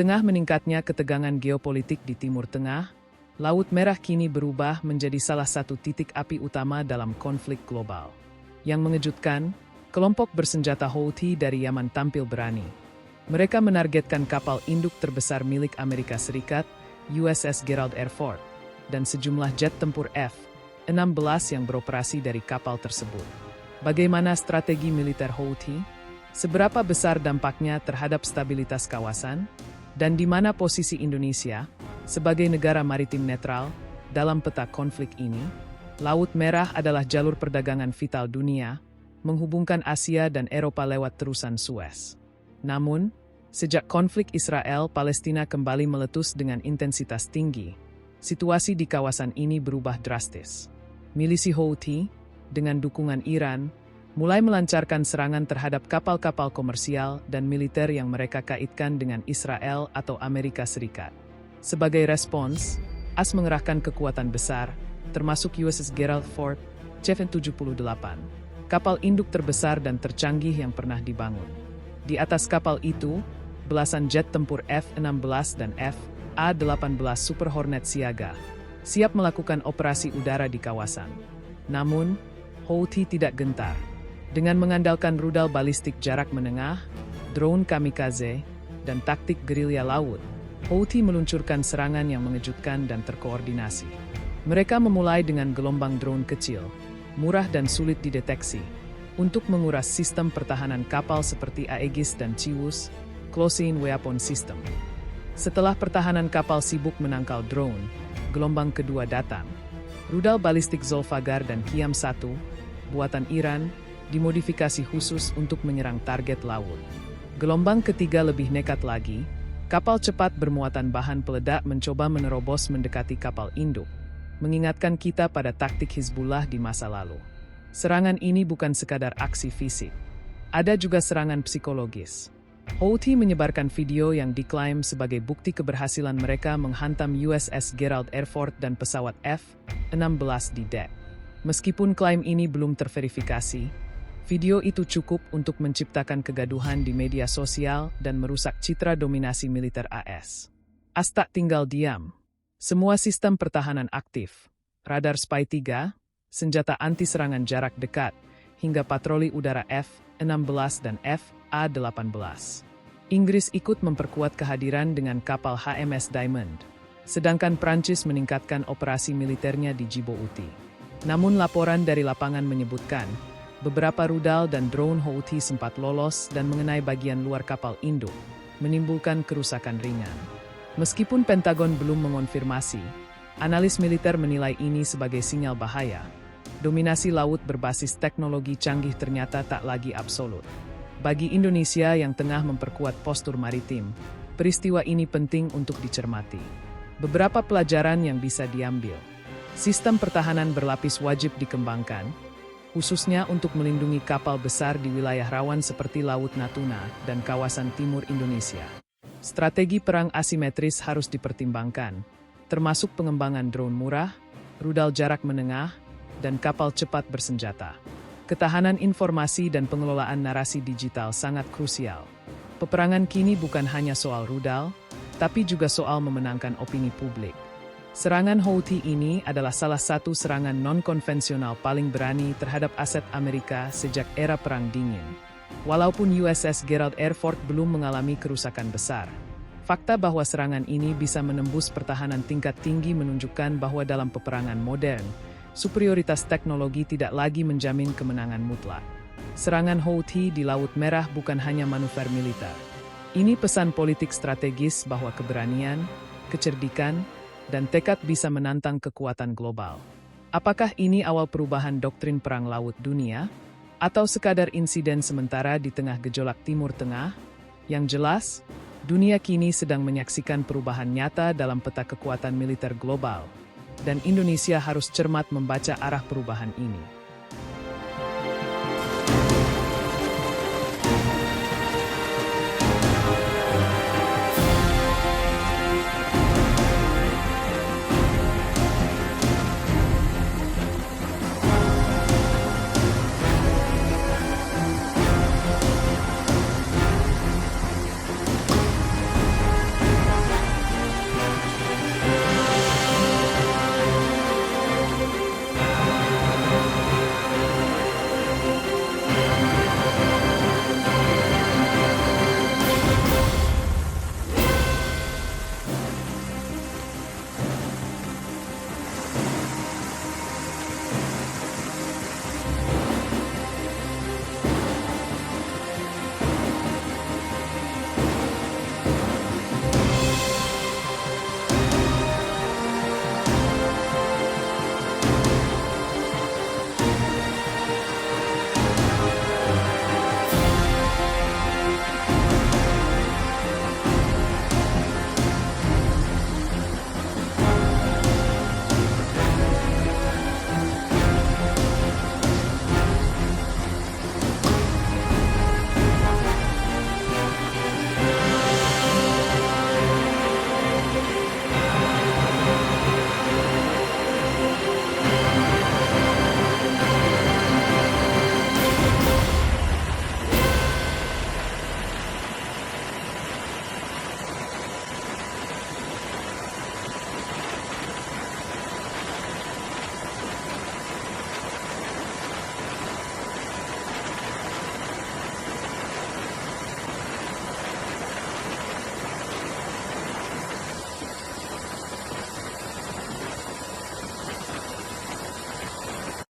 tengah meningkatnya ketegangan geopolitik di Timur Tengah, Laut Merah kini berubah menjadi salah satu titik api utama dalam konflik global. Yang mengejutkan, kelompok bersenjata Houthi dari Yaman tampil berani. Mereka menargetkan kapal induk terbesar milik Amerika Serikat, USS Gerald R. Ford, dan sejumlah jet tempur F-16 yang beroperasi dari kapal tersebut. Bagaimana strategi militer Houthi? Seberapa besar dampaknya terhadap stabilitas kawasan? Dan di mana posisi Indonesia, sebagai negara maritim netral, dalam peta konflik ini? Laut Merah adalah jalur perdagangan vital dunia, menghubungkan Asia dan Eropa lewat terusan Suez. Namun, sejak konflik Israel-Palestina kembali meletus dengan intensitas tinggi, situasi di kawasan ini berubah drastis. Milisi Houthi, dengan dukungan Iran, mulai melancarkan serangan terhadap kapal-kapal komersial dan militer yang mereka kaitkan dengan Israel atau Amerika Serikat. Sebagai respons, AS mengerahkan kekuatan besar, termasuk USS Gerald Ford, CF-78, kapal induk terbesar dan tercanggih yang pernah dibangun. Di atas kapal itu, belasan jet tempur F-16 dan F/A-18 Super Hornet siaga, siap melakukan operasi udara di kawasan. Namun, Houthi tidak gentar. Dengan mengandalkan rudal balistik jarak menengah, drone kamikaze, dan taktik gerilya laut, Houthi meluncurkan serangan yang mengejutkan dan terkoordinasi. Mereka memulai dengan gelombang drone kecil, murah dan sulit dideteksi, untuk menguras sistem pertahanan kapal seperti Aegis dan Chiwus, Close-in Weapon System. Setelah pertahanan kapal sibuk menangkal drone, gelombang kedua datang. Rudal balistik Zolfagar dan Qiyam-1, buatan Iran, dimodifikasi khusus untuk menyerang target laut. Gelombang ketiga lebih nekat lagi, kapal cepat bermuatan bahan peledak mencoba menerobos mendekati kapal induk, mengingatkan kita pada taktik Hizbullah di masa lalu. Serangan ini bukan sekadar aksi fisik, ada juga serangan psikologis. Houthi menyebarkan video yang diklaim sebagai bukti keberhasilan mereka menghantam USS Gerald R. Ford dan pesawat F-16 di dek. Meskipun klaim ini belum terverifikasi, video itu cukup untuk menciptakan kegaduhan di media sosial dan merusak citra dominasi militer AS. AS tak tinggal diam. Semua sistem pertahanan aktif, radar Spy-3, senjata anti-serangan jarak dekat, hingga patroli udara F-16 dan F/A-18. Inggris ikut memperkuat kehadiran dengan kapal HMS Diamond, sedangkan Prancis meningkatkan operasi militernya di Djibouti. Namun laporan dari lapangan menyebutkan, beberapa rudal dan drone Houthi sempat lolos dan mengenai bagian luar kapal induk, menimbulkan kerusakan ringan. Meskipun Pentagon belum mengonfirmasi, analis militer menilai ini sebagai sinyal bahaya. Dominasi laut berbasis teknologi canggih ternyata tak lagi absolut. Bagi Indonesia yang tengah memperkuat postur maritim, peristiwa ini penting untuk dicermati. Beberapa pelajaran yang bisa diambil. Sistem pertahanan berlapis wajib dikembangkan, khususnya untuk melindungi kapal besar di wilayah rawan seperti Laut Natuna dan kawasan timur Indonesia. Strategi perang asimetris harus dipertimbangkan, termasuk pengembangan drone murah, rudal jarak menengah, dan kapal cepat bersenjata. Ketahanan informasi dan pengelolaan narasi digital sangat krusial. Peperangan kini bukan hanya soal rudal, tapi juga soal memenangkan opini publik. Serangan Houthi ini adalah salah satu serangan non-konvensional paling berani terhadap aset Amerika sejak era Perang Dingin. Walaupun USS Gerald R. Ford belum mengalami kerusakan besar, fakta bahwa serangan ini bisa menembus pertahanan tingkat tinggi menunjukkan bahwa dalam peperangan modern, superioritas teknologi tidak lagi menjamin kemenangan mutlak. Serangan Houthi di Laut Merah bukan hanya manuver militer. Ini pesan politik strategis bahwa keberanian, kecerdikan, dan tekad bisa menantang kekuatan global. Apakah ini awal perubahan doktrin perang laut dunia? Atau sekadar insiden sementara di tengah gejolak Timur Tengah? Yang jelas, dunia kini sedang menyaksikan perubahan nyata dalam peta kekuatan militer global, dan Indonesia harus cermat membaca arah perubahan ini.